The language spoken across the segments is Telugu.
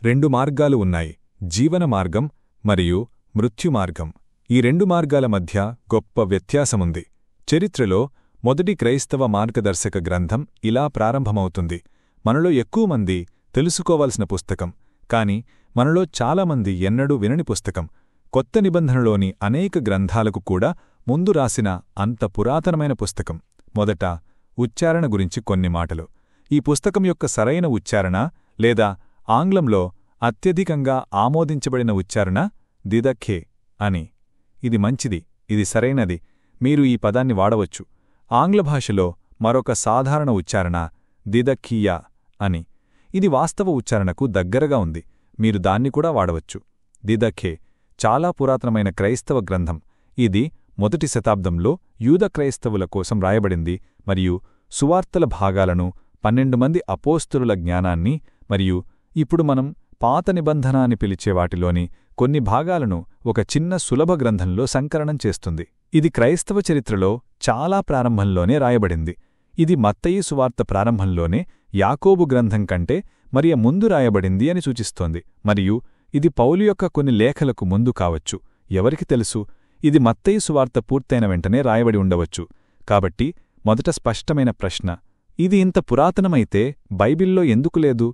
రెండు మార్గాలు ఉన్నాయి: జీవన మార్గం మరియు మృత్యుమార్గం. ఈ రెండు మార్గాల మధ్య గొప్ప వ్యత్యాసముంది. చరిత్రలో మొదటి క్రైస్తవ మార్గదర్శక గ్రంథం ఇలా ప్రారంభమవుతుంది: మనలో ఎక్కువ మంది తెలుసుకోవలసిన పుస్తకం, కాని మనలో చాలామంది ఎన్నడూ వినని పుస్తకం. కొత్త నిబంధనలోని అనేక గ్రంథాలకు కూడా ముందు రాసిన అంత పురాతనమైన పుస్తకం. మొదట ఉచ్చారణ గురించి కొన్ని మాటలు. ఈ పుస్తకం యొక్క సరైన ఉచ్చారణ, లేదా ఆంగ్లంలో అత్యధికంగా ఆమోదించబడిన ఉచ్చారణ దిదఖ్యే అని. ఇది మంచిది, ఇది సరైనది, మీరు ఈ పదాన్ని వాడవచ్చు. ఆంగ్ల భాషలో మరొక సాధారణ ఉచ్చారణ దిదఖ్కియా అని. ఇది వాస్తవ ఉచ్చారణకు దగ్గరగా ఉంది, మీరు దాన్ని కూడా వాడవచ్చు. దిదఖ్యే చాలా పురాతనమైన క్రైస్తవ గ్రంథం. ఇది మొదటి శతాబ్దంలో యూద క్రైస్తవుల కోసం రాయబడింది మరియు సువార్తల భాగాలను, 12 మంది అపోస్తలుల జ్ఞానాన్ని మరియు ఇప్పుడు మనం పాత నిబంధన అని పిలిచే వాటిలోని కొన్ని భాగాలను ఒక చిన్న సులభ గ్రంథంలో సంకలనం చేస్తుంది. ఇది క్రైస్తవ చరిత్రలో చాలా ప్రారంభంలోనే రాయబడింది. ఇది మత్తయి సువార్త ప్రారంభంలోనే యాకోబు గ్రంథం కంటే మరియ ముందు రాయబడింది అని సూచిస్తోంది. మరియు ఇది పౌలు యొక్క కొన్ని లేఖలకు ముందు కావచ్చు. ఎవరికి తెలుసు, ఇది మత్తయి సువార్త పూర్తయిన వెంటనే రాయబడి ఉండవచ్చు. కాబట్టి మొదట స్పష్టమైన ప్రశ్న: ఇది ఇంత పురాతనమైతే బైబిల్లో ఎందుకు లేదు?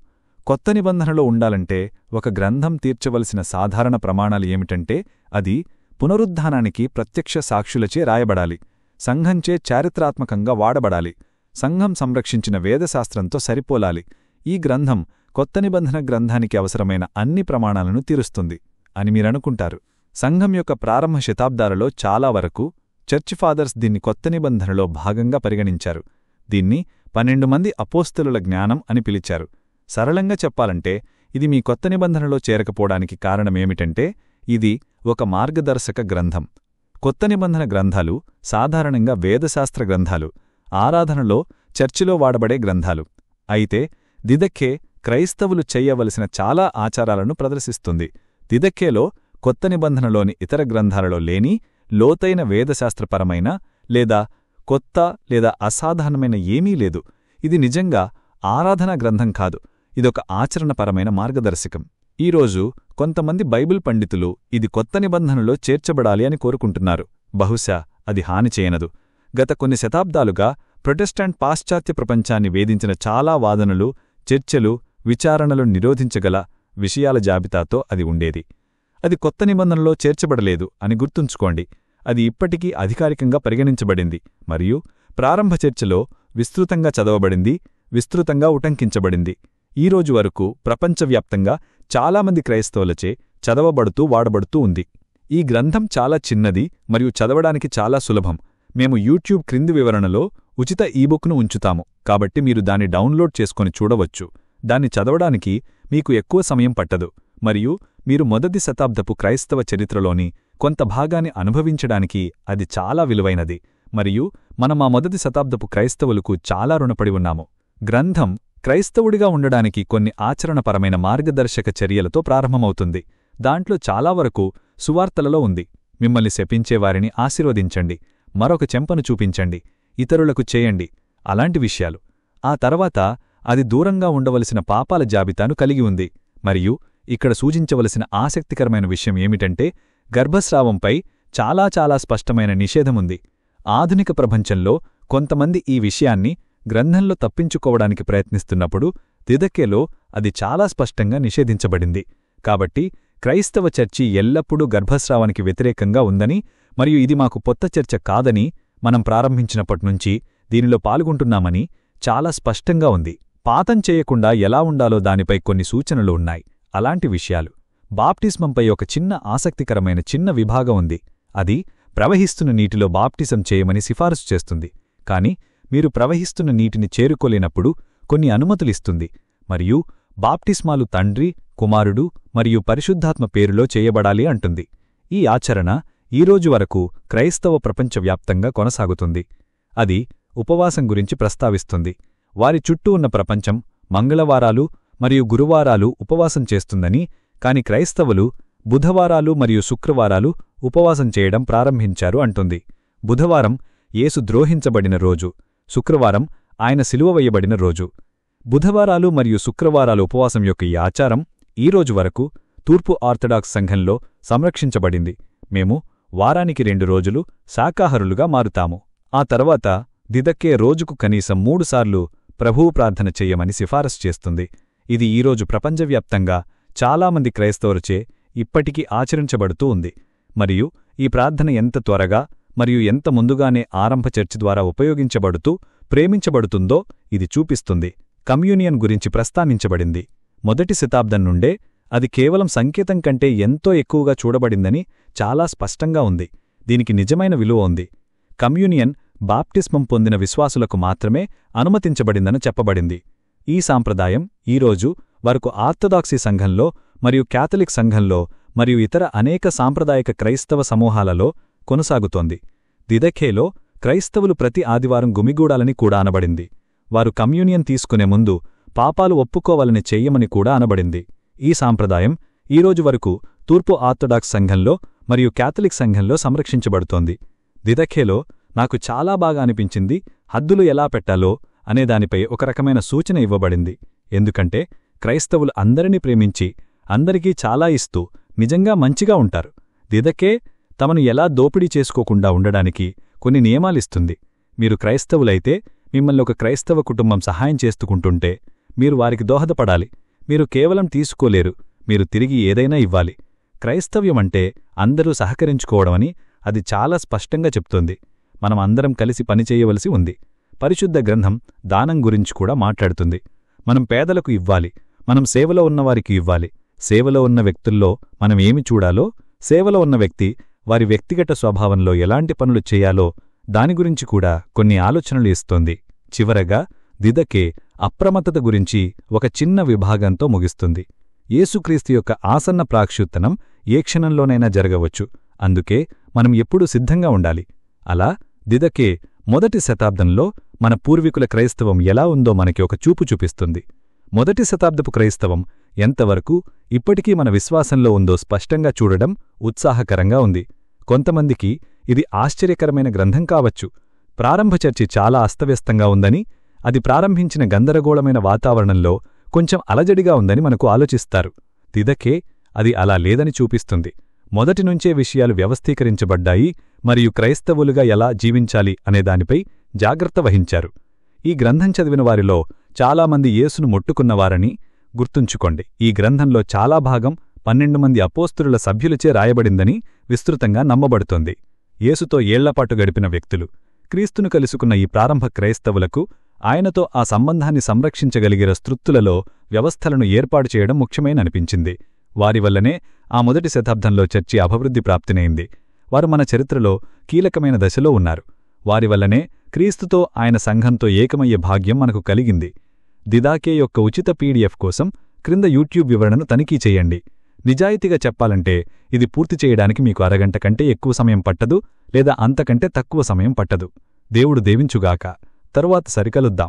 కొత్త నిబంధనలో ఉండాలంటే ఒక గ్రంథం తీర్చవలసిన సాధారణ ప్రమాణాలు ఏమిటంటే, అది పునరుద్ధానానికి ప్రత్యక్ష సాక్షులచే రాయబడాలి, సంఘంచే చారిత్రాత్మకంగా వాడబడాలి, సంఘం సంరక్షించిన వేదశాస్త్రంతో సరిపోలాలి. ఈ గ్రంథం కొత్త నిబంధన గ్రంథానికి అవసరమైన అన్ని ప్రమాణాలను తీరుస్తుంది అని మీరనుకుంటారు. సంఘం యొక్క ప్రారంభ శతాబ్దాలలో చాలా వరకు చర్చ్ ఫాదర్స్ దీన్ని కొత్త నిబంధనలో భాగంగా పరిగణించారు. దీన్ని 12 మంది అపోస్తలుల జ్ఞానం అని పిలిచారు. సరళంగా చెప్పాలంటే ఇది మీ కొత్త నిబంధనలో చేరకపోవడానికి కారణమేమిటంటే, ఇది ఒక మార్గదర్శక గ్రంథం. కొత్త నిబంధన గ్రంథాలు సాధారణంగా వేదశాస్త్ర గ్రంథాలు, ఆరాధనలో చర్చిలో వాడబడే గ్రంథాలు. అయితే దిదఖ్యే క్రైస్తవులు చెయ్యవలసిన చాలా ఆచారాలను ప్రదర్శిస్తుంది. దిదఖ్యేలో కొత్త నిబంధనలోని ఇతర గ్రంథాలలో లేని లోతైన వేదశాస్త్రపరమైన లేదా కొత్త లేదా అసాధారణమైన ఏమీ లేదు. ఇది నిజంగా ఆరాధనా గ్రంథం కాదు, ఇదొక ఆచరణపరమైన మార్గదర్శకం. ఈరోజు కొంతమంది బైబిల్ పండితులు ఇది కొత్త నిబంధనలో చేర్చబడాలి అని కోరుకుంటున్నారు. బహుశా అది హాని చేయనదు. గత కొన్ని శతాబ్దాలుగా ప్రొటెస్టాంట్ పాశ్చాత్య ప్రపంచాన్ని వేధించిన చాలా వాదనలు, చర్చలు, విచారణలు నిరోధించగల విషయాల జాబితాతో అది ఉండేది. అది కొత్త నిబంధనలో చేర్చబడలేదు అని గుర్తుంచుకోండి. అది ఇప్పటికీ అధికారికంగా పరిగణించబడింది మరియు ప్రారంభ చర్చలో విస్తృతంగా చదవబడింది, విస్తృతంగా ఉటంకించబడింది. ఈరోజు వరకు ప్రపంచవ్యాప్తంగా చాలామంది క్రైస్తవులచే చదవబడుతూ వాడబడుతూ ఉంది. ఈ గ్రంథం చాలా చిన్నది మరియు చదవడానికి చాలా సులభం. మేము యూట్యూబ్ క్రింది వివరణలో ఉచిత ఈబుక్ను ఉంచుతాము, కాబట్టి మీరు దాన్ని డౌన్లోడ్ చేసుకొని చూడవచ్చు. దాన్ని చదవడానికి మీకు ఎక్కువ సమయం పట్టదు మరియు మీరు మొదటి శతాబ్దపు క్రైస్తవ చరిత్రలోని కొంత భాగాన్ని అనుభవించడానికి అది చాలా విలువైనది. మరియు మనం ఆ మొదటి శతాబ్దపు క్రైస్తవులకు చాలా రుణపడి ఉన్నాము. గ్రంథం క్రైస్తవుడిగా ఉండడానికి కొన్ని ఆచరణపరమైన మార్గదర్శక చర్యలతో ప్రారంభమవుతుంది. దాంట్లో చాలా వరకు సువార్తలలో ఉంది. మిమ్మల్ని శపించేవారిని ఆశీర్వదించండి, మరొక చెంపను చూపించండి, ఇతరులకు చేయండి, అలాంటి విషయాలు. ఆ తర్వాత అది దూరంగా ఉండవలసిన పాపాల జాబితాను కలిగి ఉంది. మరియు ఇక్కడ సూచించవలసిన ఆసక్తికరమైన విషయం ఏమిటంటే, గర్భస్రావంపై చాలా చాలా స్పష్టమైన నిషేధముంది. ఆధునిక ప్రపంచంలో కొంతమంది ఈ విషయాన్ని గ్రంథంలో తప్పించుకోవడానికి ప్రయత్నిస్తున్నప్పుడు దిదఖ్యేలో అది చాలా స్పష్టంగా నిషేధించబడింది. కాబట్టి క్రైస్తవ చర్చి ఎల్లప్పుడూ గర్భస్రావానికి వ్యతిరేకంగా ఉందని మరియు ఇది మాకు కొత్త చర్చ కాదని, మనం ప్రారంభించినప్పటినుంచి దీనిలో పాల్గొంటున్నామని చాలా స్పష్టంగా ఉంది. పాతం చేయకుండా ఎలా ఉండాలో దానిపై కొన్ని సూచనలు ఉన్నాయి. అలాంటి విషయాలు. బాప్టిస్మంపై ఒక చిన్న ఆసక్తికరమైన చిన్న విభాగం ఉంది. అది ప్రవహిస్తున్న నీటిలో బాప్టిజం చేయమని సిఫారసు చేస్తుంది. కాని మీరు ప్రవహిస్తున్న నీటిని చేరుకోలేనప్పుడు కొన్ని అనుమతులిస్తుంది మరియు బాప్టిస్మాలు తండ్రి, కుమారుడు మరియు పరిశుద్ధాత్మ పేరులో చేయబడాలి అంటుంది. ఈ ఆచరణ ఈరోజు వరకు క్రైస్తవ ప్రపంచవ్యాప్తంగా కొనసాగుతుంది. అది ఉపవాసం గురించి ప్రస్తావిస్తుంది. వారి చుట్టూ ఉన్న ప్రపంచం మంగళవారాలు మరియు గురువారాలు ఉపవాసం చేస్తుందని, కాని క్రైస్తవులు బుధవారాలు మరియు శుక్రవారాలు ఉపవాసం చేయడం ప్రారంభించారు అంటుంది. బుధవారం యేసు ద్రోహించబడిన రోజు, శుక్రవారం ఆయన సిలువ వేయబడిన రోజు. బుధవారాలు మరియు శుక్రవారాలు ఉపవాసం యొక్క ఈ ఆచారం ఈరోజు వరకు తూర్పు ఆర్థడాక్స్ సంఘంలో సంరక్షించబడింది. మేము వారానికి 2 రోజులు శాకాహారులుగా మారుతాము. ఆ తర్వాత దిదక్కే రోజుకు కనీసం 3 సార్లు ప్రభువు ప్రార్థన చెయ్యమని సిఫారసు చేస్తుంది. ఇది ఈరోజు ప్రపంచవ్యాప్తంగా చాలామంది క్రైస్తవులచే ఇప్పటికీ ఆచరించబడుతూ ఉంది. మరియు ఈ ప్రార్థన ఎంత త్వరగా మరియు ఎంత ముందుగానే ఆరంభ చర్చి ద్వారా ఉపయోగించబడుతూ ప్రేమించబడుతుందో ఇది చూపిస్తుంది. కమ్యూనియన్ గురించి ప్రస్తావించబడింది. మొదటి శతాబ్దం నుండే అది కేవలం సంకేతం కంటే ఎంతో ఎక్కువగా చూడబడిందని చాలా స్పష్టంగా ఉంది. దీనికి నిజమైన విలువ ఉంది. కమ్యూనియన్ బాప్టిస్మం పొందిన విశ్వాసులకు మాత్రమే అనుమతించబడిందని చెప్పబడింది. ఈ సాంప్రదాయం ఈరోజు వరకు ఆర్థడాక్సీ సంఘంలో మరియు క్యాథలిక్ సంఘంలో మరియు ఇతర అనేక సాంప్రదాయక క్రైస్తవ సమూహాలలో కొనసాగుతోంది. దిదఖేలో క్రైస్తవులు ప్రతి ఆదివారం గుమిగూడాలని కూడా అనబడింది. వారు కమ్యూనియన్ తీసుకునే ముందు పాపాలు ఒప్పుకోవాలని చెయ్యమని కూడా అనబడింది. ఈ సాంప్రదాయం ఈరోజు వరకు తూర్పు ఆర్థడాక్స్ సంఘంలో మరియు క్యాథలిక్ సంఘంలో సంరక్షించబడుతోంది. దిదఖేలో నాకు చాలా బాగా అనిపించింది హద్దులు ఎలా పెట్టాలో అనేదానిపై ఒక రకమైన సూచన ఇవ్వబడింది. ఎందుకంటే క్రైస్తవులు అందరినీ ప్రేమించి అందరికీ చాలా ఇస్తూ నిజంగా మంచిగా ఉంటారు. దిదకే తమను ఎలా దోపిడీ చేసుకోకుండా ఉండడానికి కొన్ని నియమాలిస్తుంది. మీరు క్రైస్తవులైతే మిమ్మల్ని ఒక క్రైస్తవ కుటుంబం సహాయం చేస్తుకుంటుంటే మీరు వారికి దోహదపడాలి. మీరు కేవలం తీసుకోలేరు, మీరు తిరిగి ఏదైనా ఇవ్వాలి. క్రైస్తవ్యమంటే అందరూ సహకరించుకోవడమని అది చాలా స్పష్టంగా చెప్తోంది. మనం అందరం కలిసి పనిచేయవలసి ఉంది. పరిశుద్ధ గ్రంథం దానం గురించి కూడా మాట్లాడుతుంది. మనం పేదలకు ఇవ్వాలి, మనం సేవలో ఉన్నవారికి ఇవ్వాలి. సేవలో ఉన్న వ్యక్తుల్లో మనం ఏమి చూడాలో, సేవలో ఉన్న వ్యక్తి వారి వ్యక్తిగత స్వభావంలో ఎలాంటి పనులు చేయాలో దాని గురించి కూడా కొన్ని ఆలోచనలు ఇస్తోంది. చివరగా దిదకే అప్రమత్తత గురించి ఒక చిన్న విభాగంతో ముగిస్తుంది. యేసుక్రీస్తు యొక్క ఆసన్న ప్రాక్షుత్తనం ఏ క్షణంలోనైనా జరగవచ్చు. అందుకే మనం ఎప్పుడూ సిద్ధంగా ఉండాలి. అలా దిదకే మొదటి శతాబ్దంలో మన పూర్వీకుల క్రైస్తవం ఎలా ఉందో మనకి ఒక చూపు చూపిస్తుంది. మొదటి శతాబ్దపు క్రైస్తవం ఎంతవరకు ఇప్పటికీ మన విశ్వాసంలో ఉందో స్పష్టంగా చూడడం ఉత్సాహకరంగా ఉంది. కొంతమందికి ఇది ఆశ్చర్యకరమైన గ్రంథం కావచ్చు. ప్రారంభ చర్చి చాలా అస్తవ్యస్తంగా ఉందని, అది ప్రారంభించిన గందరగోళమైన వాతావరణంలో కొంచెం అలజడిగా ఉందని మనకు ఆలోచిస్తారు. దిదకే అది అలా లేదని చూపిస్తుంది. మొదటినుంచే విషయాలు వ్యవస్థీకరించబడ్డాయి మరియు క్రైస్తవులుగా ఎలా జీవించాలి అనేదానిపై జాగ్రత్త వహించారు. ఈ గ్రంథం చదివిన వారిలో చాలామంది యేసును ముట్టుకున్నవారని గుర్తుంచుకోండి. ఈ గ్రంథంలో చాలా భాగం 12 మంది అపోస్తలుల సభ్యులచే రాయబడిందని విస్తృతంగా నమ్మబడుతోంది. యేసుతో ఏళ్లపాటు గడిపిన వ్యక్తులు క్రీస్తును కలుసుకున్న ఈ ప్రారంభ క్రైస్తవులకు ఆయనతో ఆ సంబంధాన్ని సంరక్షించగలిగిన స్త్రుత్తులలో వ్యవస్థలను ఏర్పాటు చేయడం ముఖ్యమేననిపించింది. వారి వల్లనే ఆ మొదటి శతాబ్దంలో చర్చి అభివృద్ధి ప్రాప్తినైంది. వారు మన చరిత్రలో కీలకమైన దశలో ఉన్నారు. వారి వల్లనే క్రీస్తుతో ఆయన సంఘంతో ఏకమయ్యే భాగ్యం మనకు కలిగింది. దిదాకే యొక్క ఉచిత పీడిఎఫ్ కోసం క్రింద యూట్యూబ్ వివరణను తనిఖీ చేయండి. నిజాయితీగా చెప్పాలంటే ఇది పూర్తి చేయడానికి మీకు అరగంట కంటే ఎక్కువ సమయం పట్టదు, లేదా అంతకంటే తక్కువ సమయం పట్టదు. దేవుడు దీవించుగాక. తరువాత సరికలుద్దాం.